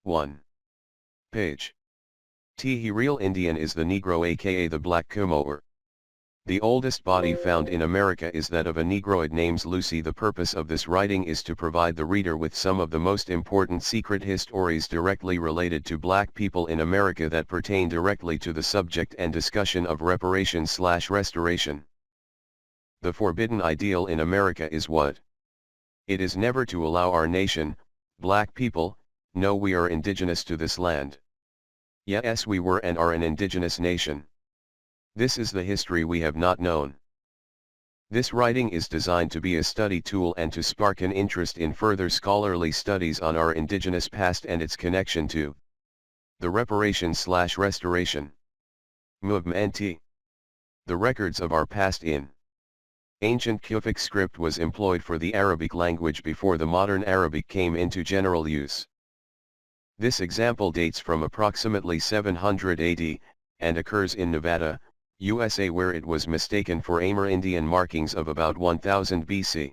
1. Page. T. Real Indian is the Negro aka the Black Kumoer. The oldest body found in America is that of a Negroid named Lucy. The purpose of this writing is to provide the reader with some of the most important secret histories directly related to black people in America that pertain directly to the subject and discussion of reparations/restoration. The forbidden ideal in America is what? It is never to allow our nation, black people, know we are indigenous to this land. Yes, we were and are an indigenous nation. This is the history we have not known. This writing is designed to be a study tool and to spark an interest in further scholarly studies on our indigenous past and its connection to the reparations/restoration movement. The records of our past in ancient Kufic script was employed for the Arabic language before the modern Arabic came into general use. This example dates from approximately 700 AD, and occurs in Nevada, USA, where it was mistaken for Amerindian markings of about 1000 BC.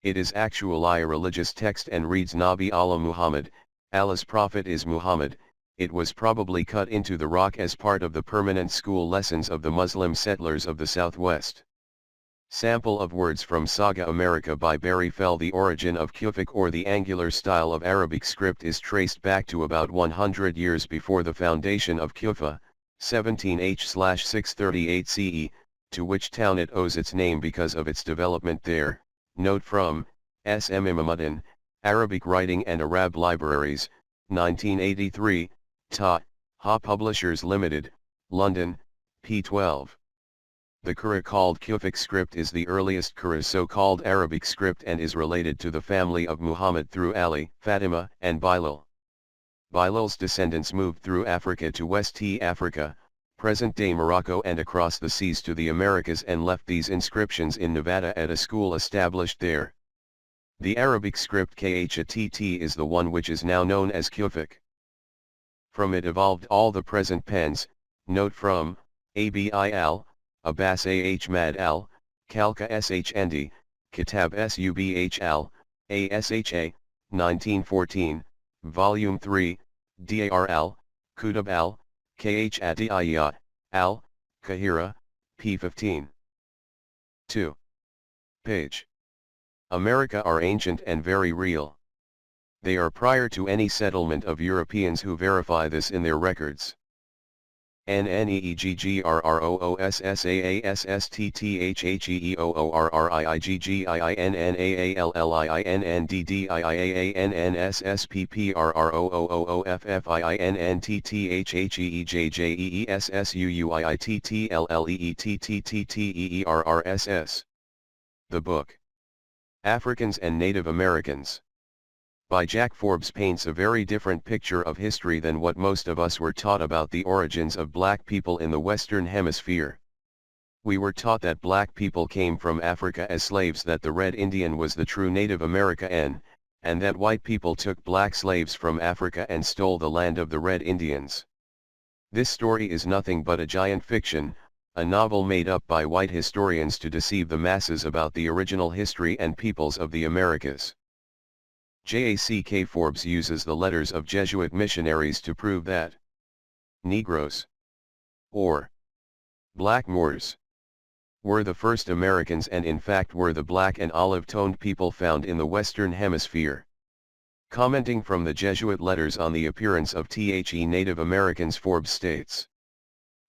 It is actually a religious text and reads Nabi Allah Muhammad, Allah's prophet is Muhammad. It was probably cut into the rock as part of the permanent school lessons of the Muslim settlers of the Southwest. Sample of words from Saga America by Barry Fell. The origin of Kufic or the angular style of Arabic script is traced back to about 100 years before the foundation of Kufa, 17H/638 CE, to which town it owes its name because of its development there. Note from S.M. Imamuddin, Arabic Writing and Arab Libraries, 1983, Ta, Ha Publishers Limited, London, p. 12. The Qur'an called Kufic script is the earliest Qur'an so-called Arabic script and is related to the family of Muhammad through Ali, Fatima, and Bilal. Bilal's descendants moved through Africa to West Africa, present-day Morocco, and across the seas to the Americas and left these inscriptions in Nevada at a school established there. The Arabic script Khatt is the one which is now known as Kufic. From it evolved all the present pens. Note from Abil, Abbas Ahmad al, Kalka Shnd, Kitab Subh Asha, 1914, Volume 3, Dar Kutub al, Khatiyya, al, Kahira, p. 15. 2. Page. America are ancient and very real. They are prior to any settlement of Europeans who verify this in their records. NNEEGGRROSSASSTTHHEEOOOFFINNESSPPRROOFFIINNSSPPRROOFFIINNESSUIUITTLLEETTTTEEGGGGEESSUIUITTTTEERRS. The book Africans and Native Americans by Jack Forbes paints a very different picture of history than what most of us were taught about the origins of black people in the Western Hemisphere. We were taught that black people came from Africa as slaves, that the Red Indian was the true Native American, and that white people took black slaves from Africa and stole the land of the Red Indians. This story is nothing but a giant fiction, a novel made up by white historians to deceive the masses about the original history and peoples of the Americas. Jack Forbes uses the letters of Jesuit missionaries to prove that Negroes, or Black Moors, were the first Americans and in fact were the black and olive-toned people found in the Western Hemisphere. Commenting from the Jesuit letters on the appearance of Native Americans, Forbes states,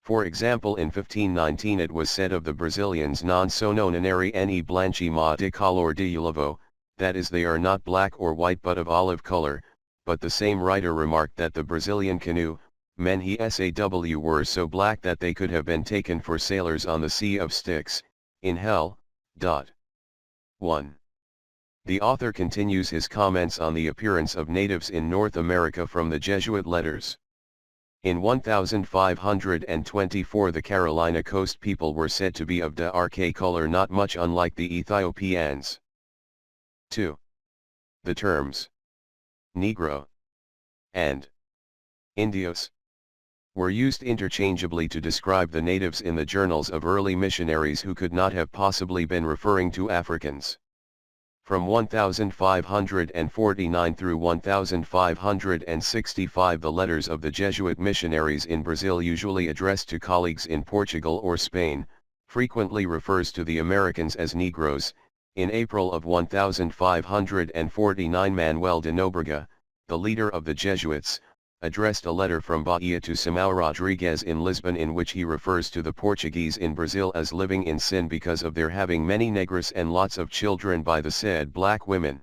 for example, in 1519 it was said of the Brazilians non sono neneri ne blanchima de color de ulivo, that is, they are not black or white but of olive color, but the same writer remarked that the Brazilian canoe, men he saw were so black that they could have been taken for sailors on the Sea of Styx, in hell. 1. The author continues his comments on the appearance of natives in North America from the Jesuit letters. In 1524 the Carolina coast people were said to be of dark color, not much unlike the Ethiopians. 2. The terms Negro and Indios were used interchangeably to describe the natives in the journals of early missionaries who could not have possibly been referring to Africans. From 1549 through 1565 the letters of the Jesuit missionaries in Brazil, usually addressed to colleagues in Portugal or Spain, frequently refers to the Americans as Negroes. In April of 1549 Manuel de Nóbrega, the leader of the Jesuits, addressed a letter from Bahia to Simão Rodrigues in Lisbon in which he refers to the Portuguese in Brazil as living in sin because of their having many negros and lots of children by the said black women.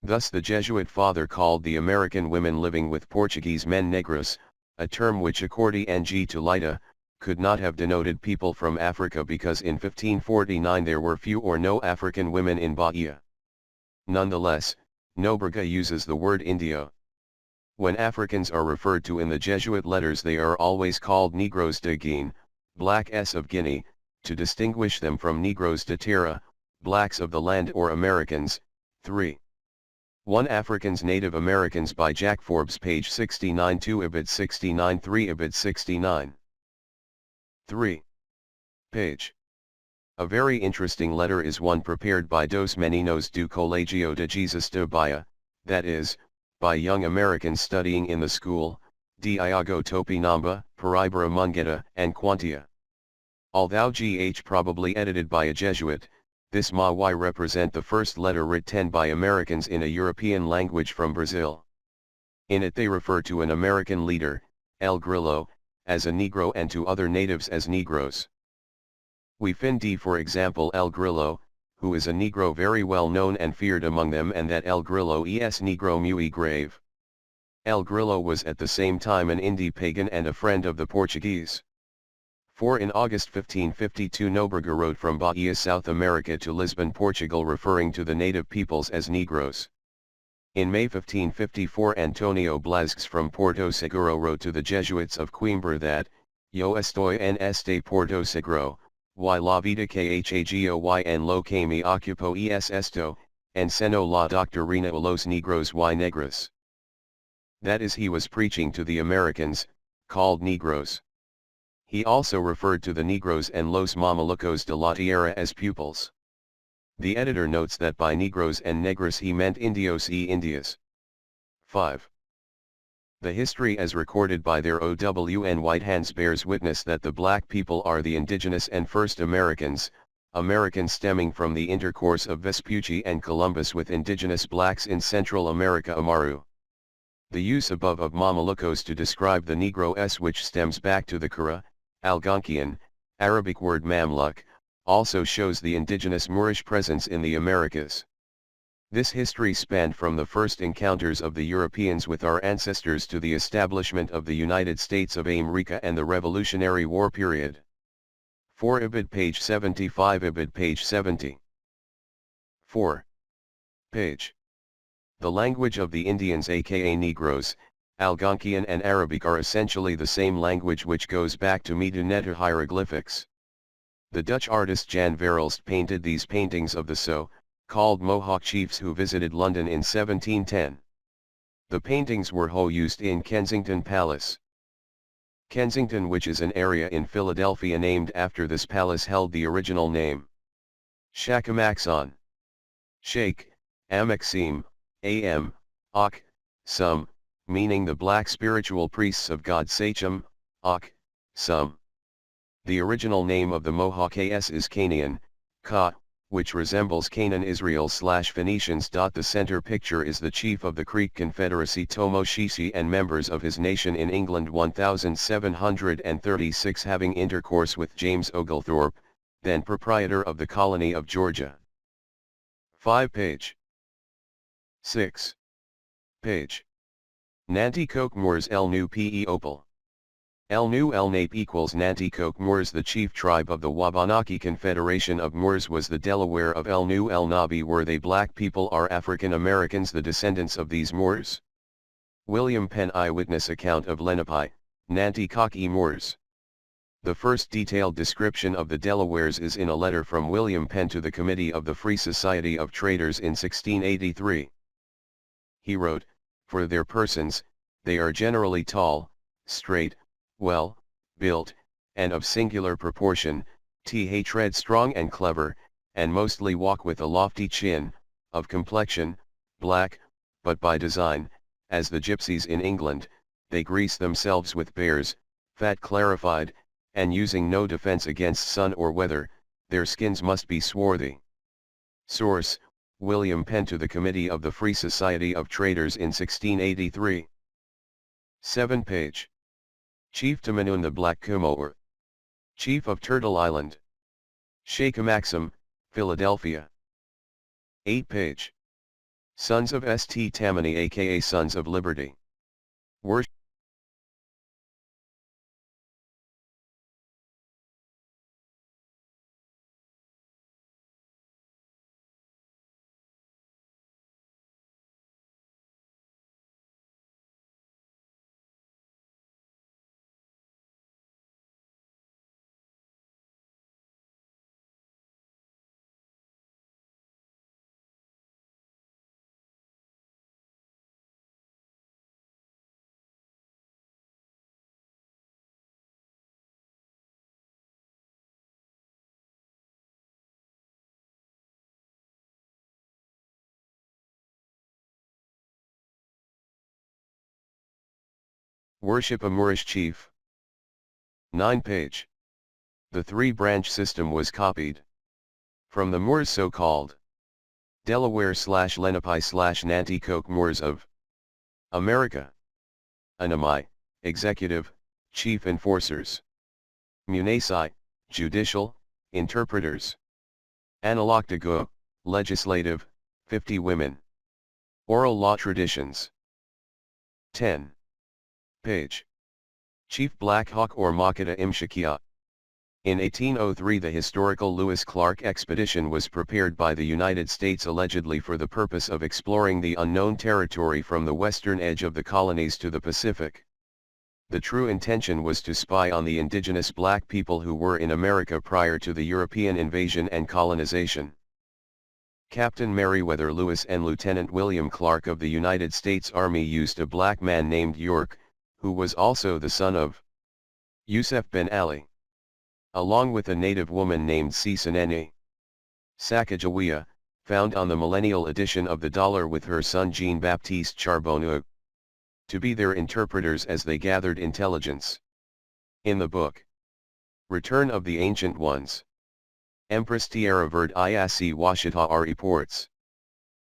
Thus the Jesuit father called the American women living with Portuguese men negros, a term which according to Lita, could not have denoted people from Africa because in 1549 there were few or no African women in Bahia. Nonetheless, Nóbrega uses the word Indio. When Africans are referred to in the Jesuit letters they are always called Negros de Guinea, blacks of Guinea, to distinguish them from Negros de Terra, blacks of the land or Americans. 3. 1 Africans Native Americans by Jack Forbes page 69 2 Ibid 69 3 Ibid 69. 3. Page. A very interesting letter is one prepared by Dos Meninos do Colegio de Jesus de Bahia, that is, by young Americans studying in the school, Diogo Tupinamba, Paraíba Mungeta, and Quantia. Although probably edited by a Jesuit, this may represent the first letter written by Americans in a European language from Brazil. In it they refer to an American leader, El Grillo, as a Negro and to other natives as Negros. We find for example El Grillo, who is a Negro very well known and feared among them, and that El Grillo es Negro muy grave. El Grillo was at the same time an Indi pagan and a friend of the Portuguese. For in August 1552 Nóbrega wrote from Bahia, South America to Lisbon, Portugal, referring to the native peoples as Negros. In May 1554 Antonio Blasques from Porto Seguro wrote to the Jesuits of Coimbra that, Yo estoy en este Porto Seguro, y la vida que hagoy en lo que me ocupo es esto, enseño la doctrina a los negros y negras. That is, he was preaching to the Americans, called Negros. He also referred to the Negros and los Mamelucos de la Tierra as pupils. The editor notes that by Negros and Negras he meant Indios y Indias. 5. The history as recorded by their OWN White Hands bears witness that the black people are the indigenous and first Americans, Americans stemming from the intercourse of Vespucci and Columbus with indigenous blacks in Central America. Amaru. The use above of Mamelucos to describe the Negro which stems back to the Kura, Algonquian, Arabic word Mamluk, also shows the indigenous Moorish presence in the Americas. This history spanned from the first encounters of the Europeans with our ancestors to the establishment of the United States of America and the Revolutionary War period. 4 Ibid page 75 Ibid page 70. 4. Page. The language of the Indians aka Negroes, Algonquian and Arabic are essentially the same language which goes back to Medu-Neter hieroglyphics. The Dutch artist Jan Verhelst painted these paintings of the so-called Mohawk chiefs who visited London in 1710. The paintings were used in Kensington Palace. Kensington, which is an area in Philadelphia named after this palace, held the original name Shakamaxon. Sheikh, Amaxim, Am, Ak, Sum, meaning the black spiritual priests of God Sachem, Ak, Sum. The original name of the Mohawk is Canaan, Ka, which resembles Canaan Israel/Phoenicians. The center picture is the chief of the Creek Confederacy Tomo Shishi and members of his nation in England 1736 having intercourse with James Oglethorpe, then proprietor of the colony of Georgia. 5 page. 6. Page. Nanticoke Moors El Nu Pe Opal. El Nu El Nape equals Nanticoke Moors. The chief tribe of the Wabanaki Confederation of Moors was the Delaware of El Nu El Nabi. Were they black people? Are African Americans the descendants of these Moors? William Penn Eyewitness account of Lenape, Nanticoke Moors. The first detailed description of the Delawares is in a letter from William Penn to the Committee of the Free Society of Traders in 1683. He wrote, "For their persons, they are generally tall, straight, well built, and of singular proportion, tread strong and clever, and mostly walk with a lofty chin, of complexion, black, but by design, as the gypsies in England, they grease themselves with bears, fat clarified, and using no defense against sun or weather, their skins must be swarthy. Source: William Penn to the Committee of the Free Society of Traders in 1683. 7 page. Chief Tamanun the Black Kumoer. Chief of Turtle Island. Sheikh Maxim, Philadelphia. 8 page. Sons of St. Tammany aka Sons of Liberty. Worship. Worship a Moorish chief. 9 page. The three-branch system was copied from the Moors, so-called Delaware/Lenape/Nanticoke Moors of America. Anami, executive, chief enforcers. Munaci, judicial, interpreters. Analoctigo, legislative, 50 women. Oral law traditions. 10 page. Chief Black Hawk or Makata Imshakia. In 1803 the historical Lewis Clark expedition was prepared by the United States allegedly for the purpose of exploring the unknown territory from the western edge of the colonies to the Pacific. The true intention was to spy on the indigenous black people who were in America prior to the European invasion and colonization. Captain Meriwether Lewis and Lieutenant William Clark of the United States Army used a black man named York, who was also the son of Yusef Ben Ali, along with a native woman named Cisanene Sacagawea, found on the millennial edition of the dollar with her son Jean-Baptiste Charbonneau, to be their interpreters as they gathered intelligence. In the book Return of the Ancient Ones, Empress Tierra Verde IAC Washita reports.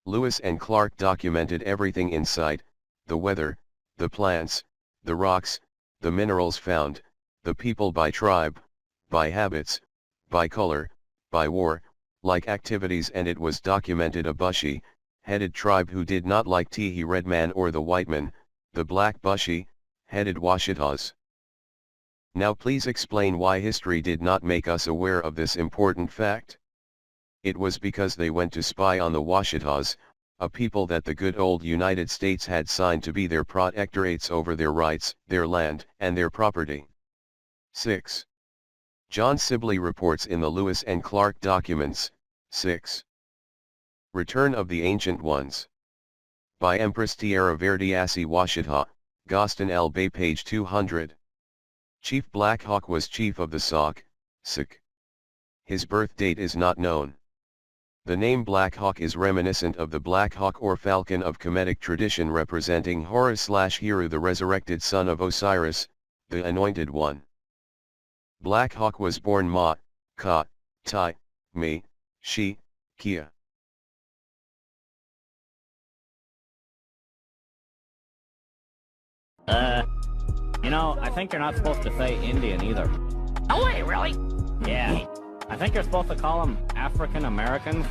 Lewis and Clark documented everything in sight, the weather, the plants, the rocks, the minerals found, the people by tribe, by habits, by color, by war-like activities, and it was documented a bushy-headed tribe who did not like Tehe Red Man or the white man, the black bushy-headed Washitas. Now please explain why history did not make us aware of this important fact. It was because they went to spy on the Washitas, a people that the good old United States had signed to be their protectorates over their rights, their land, and their property. 6. John Sibley reports in the Lewis and Clark documents. 6. Return of the Ancient Ones. By Empress Tierra Verde Assi Washita, Gaston L. Bay page 200. Chief Black Hawk was chief of the Sauk, Sauk. His birth date is not known. The name Black Hawk is reminiscent of the Black Hawk or Falcon of Kemetic tradition representing Horus/Heru, the resurrected son of Osiris, the Anointed One. Black Hawk was born Ma, Ka, Tai, Me, She, Kia. I think you're not supposed to say Indian either. Oh wait, really? Yeah. I think you're supposed to call them African Americans.